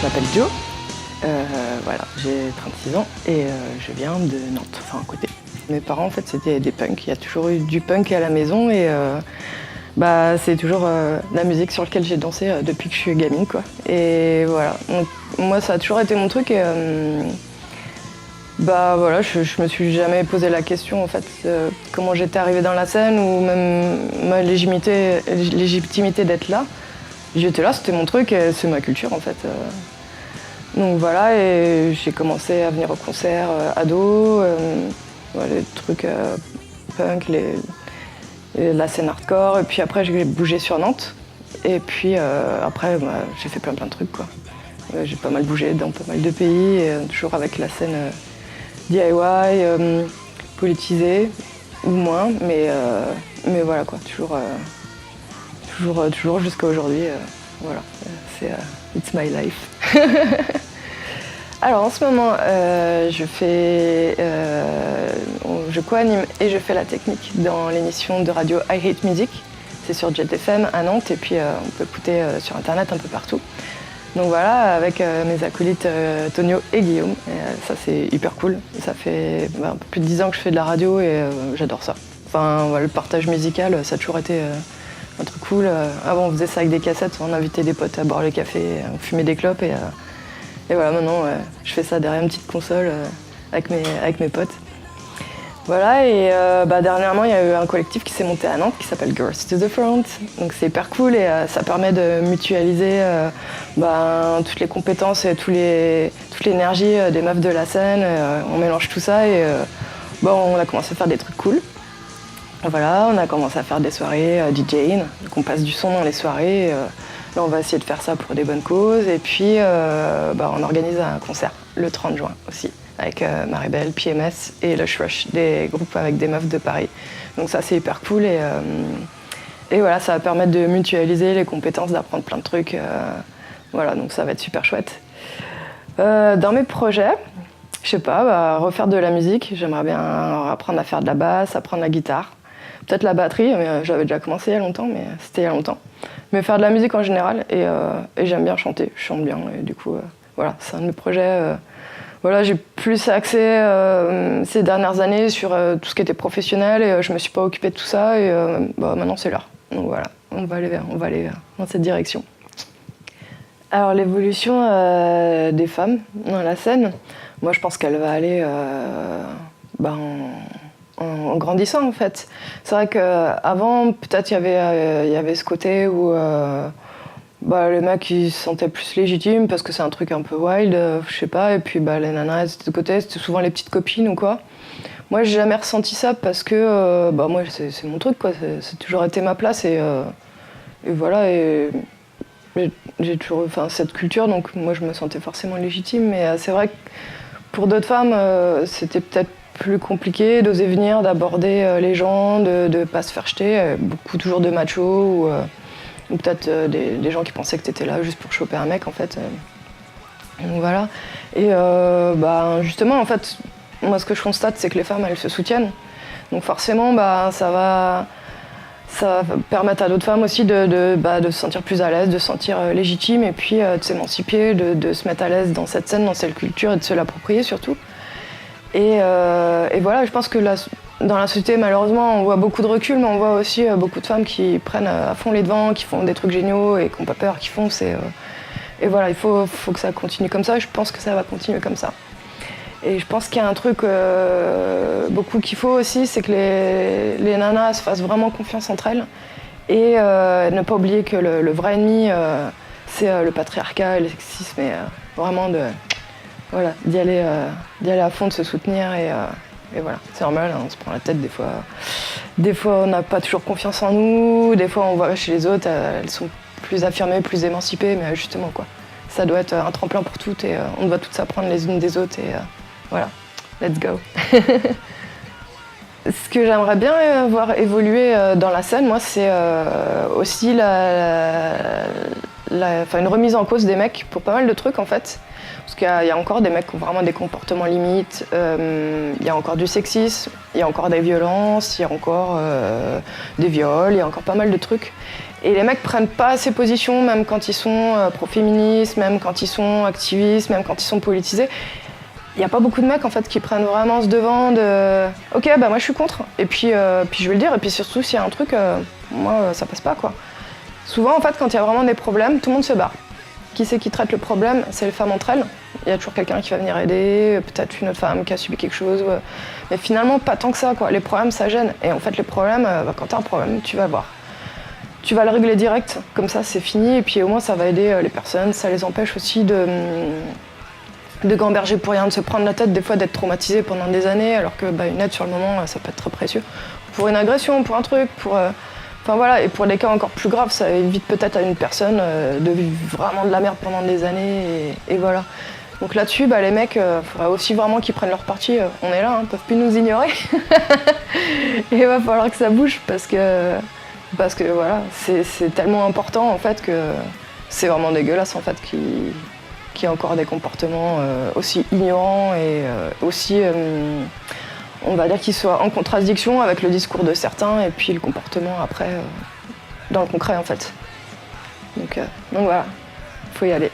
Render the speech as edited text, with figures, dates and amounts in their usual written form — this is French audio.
m'appelle Jo, voilà, j'ai 36 ans et je viens de Nantes, enfin à côté. Mes parents en fait c'était des punks, il y a toujours eu du punk à la maison et c'est toujours la musique sur laquelle j'ai dansé depuis que je suis gamine quoi. Et voilà, donc, moi ça a toujours été mon truc et voilà, je me suis jamais posé la question en fait comment j'étais arrivée dans la scène ou même ma légitimité d'être là. J'étais là, c'était mon truc et c'est ma culture en fait. Donc voilà, et j'ai commencé à venir au concert ado, les trucs punk, la scène hardcore, et puis après j'ai bougé sur Nantes. Et puis après j'ai fait plein de trucs quoi. J'ai pas mal bougé dans pas mal de pays, et, toujours avec la scène DIY, politisée ou moins, mais voilà quoi, toujours jusqu'à aujourd'hui. Voilà, c'est it's my life. Alors en ce moment, je co-anime et je fais la technique dans l'émission de radio I Hate Music. C'est sur Jet FM à Nantes et puis on peut écouter sur internet un peu partout. Donc voilà, avec mes acolytes Tonio et Guillaume. Et, ça c'est hyper cool. Ça fait un peu plus de 10 ans que je fais de la radio et j'adore ça. Enfin le partage musical, ça a toujours été un truc cool. Avant on faisait ça avec des cassettes, on invitait des potes à boire le café, on fumait des clopes et voilà, maintenant je fais ça derrière une petite console avec mes potes. Voilà, et dernièrement il y a eu un collectif qui s'est monté à Nantes qui s'appelle Girls to the Front. Donc c'est hyper cool et ça permet de mutualiser toutes les compétences et toute l'énergie des meufs de la scène. On mélange tout ça et on a commencé à faire des trucs cool. Voilà, on a commencé à faire des soirées DJing, donc on passe du son dans les soirées. Là, on va essayer de faire ça pour des bonnes causes. Et puis, on organise un concert le 30 juin aussi, avec Maribel, PMS et Lush Rush, des groupes avec des meufs de Paris. Donc ça, c'est hyper cool. Et voilà, ça va permettre de mutualiser les compétences, d'apprendre plein de trucs. Voilà, donc ça va être super chouette. Dans mes projets, je sais pas, refaire de la musique. J'aimerais bien apprendre à faire de la basse, apprendre la guitare. Peut-être la batterie, mais j'avais déjà commencé il y a longtemps, mais c'était il y a longtemps. Mais faire de la musique en général, et j'aime bien chanter, je chante bien, et du coup, voilà, c'est un de mes projets. Voilà, j'ai plus axé ces dernières années sur tout ce qui était professionnel, et je me suis pas occupée de tout ça, et maintenant c'est l'heure. Donc voilà, on va aller dans cette direction. Alors l'évolution des femmes dans la scène, moi je pense qu'elle va aller en grandissant en fait. C'est vrai qu'avant peut-être il y avait ce côté où les mecs ils se sentaient plus légitimes parce que c'est un truc un peu wild, je sais pas, et puis les nanas de côté c'était souvent les petites copines ou quoi. Moi j'ai jamais ressenti ça parce que moi c'est mon truc quoi, c'est toujours été ma place et voilà, et j'ai toujours cette culture, donc moi je me sentais forcément légitime, mais c'est vrai que pour d'autres femmes c'était peut-être plus compliqué d'oser venir, d'aborder les gens, de ne pas se faire jeter. Beaucoup toujours de machos ou peut-être des gens qui pensaient que tu étais là juste pour choper un mec en fait. Donc voilà. Et justement en fait, moi ce que je constate c'est que les femmes elles se soutiennent. Donc forcément ça va permettre à d'autres femmes aussi de se sentir plus à l'aise, de se sentir légitime et puis de s'émanciper, de se mettre à l'aise dans cette scène, dans cette culture et de se l'approprier surtout. Et voilà, je pense que dans la société, malheureusement, on voit beaucoup de recul, mais on voit aussi beaucoup de femmes qui prennent à fond les devants, qui font des trucs géniaux et qui n'ont pas peur, qui foncent. Et voilà, il faut que ça continue comme ça. Je pense que ça va continuer comme ça. Et je pense qu'il y a un truc beaucoup qu'il faut aussi, c'est que les nanas se fassent vraiment confiance entre elles et ne pas oublier que le vrai ennemi, c'est le patriarcat et le sexisme, et vraiment d'y aller à fond, de se soutenir et voilà, c'est normal, on se prend la tête des fois. Des fois, on n'a pas toujours confiance en nous, des fois, on voit chez les autres, elles sont plus affirmées, plus émancipées, mais justement, quoi. Ça doit être un tremplin pour toutes et on doit toutes s'apprendre les unes des autres et voilà, let's go. Ce que j'aimerais bien voir évoluer dans la scène, moi, c'est aussi la une remise en cause des mecs pour pas mal de trucs en fait. Parce qu'il y a encore des mecs qui ont vraiment des comportements limites, il y a encore du sexisme, il y a encore des violences, il y a encore des viols, il y a encore pas mal de trucs. Et les mecs prennent pas assez position, même quand ils sont pro-féministes, même quand ils sont activistes, même quand ils sont politisés. Il n'y a pas beaucoup de mecs en fait qui prennent vraiment ce devant de « Ok, bah moi je suis contre, et puis je vais le dire, et puis surtout s'il y a un truc, moi ça passe pas quoi ». Souvent en fait quand il y a vraiment des problèmes, tout le monde se barre. Qui c'est qui traite le problème? C'est les femmes entre elles. Il y a toujours quelqu'un qui va venir aider, peut-être une autre femme qui a subi quelque chose. Mais finalement, pas tant que ça, quoi. Les problèmes, ça gêne. Et en fait, les problèmes, quand tu as un problème, tu vas le voir. Tu vas le régler direct, comme ça, c'est fini. Et puis au moins, ça va aider les personnes. Ça les empêche aussi de gamberger pour rien, de se prendre la tête, des fois d'être traumatisé pendant des années, alors que une aide sur le moment, ça peut être très précieux. Pour une agression, pour un truc, pour... Enfin voilà, et pour des cas encore plus graves, ça évite peut-être à une personne de vivre vraiment de la merde pendant des années, et voilà. Donc là-dessus, les mecs, il faudrait aussi vraiment qu'ils prennent leur parti. On est là, ils peuvent plus nous ignorer. Et il va falloir que ça bouge, parce que voilà, c'est tellement important en fait que c'est vraiment dégueulasse en fait qu'il y ait encore des comportements aussi ignorants et aussi... on va dire qu'ils soient en contradiction avec le discours de certains et puis le comportement après, dans le concret en fait. Donc voilà, faut y aller.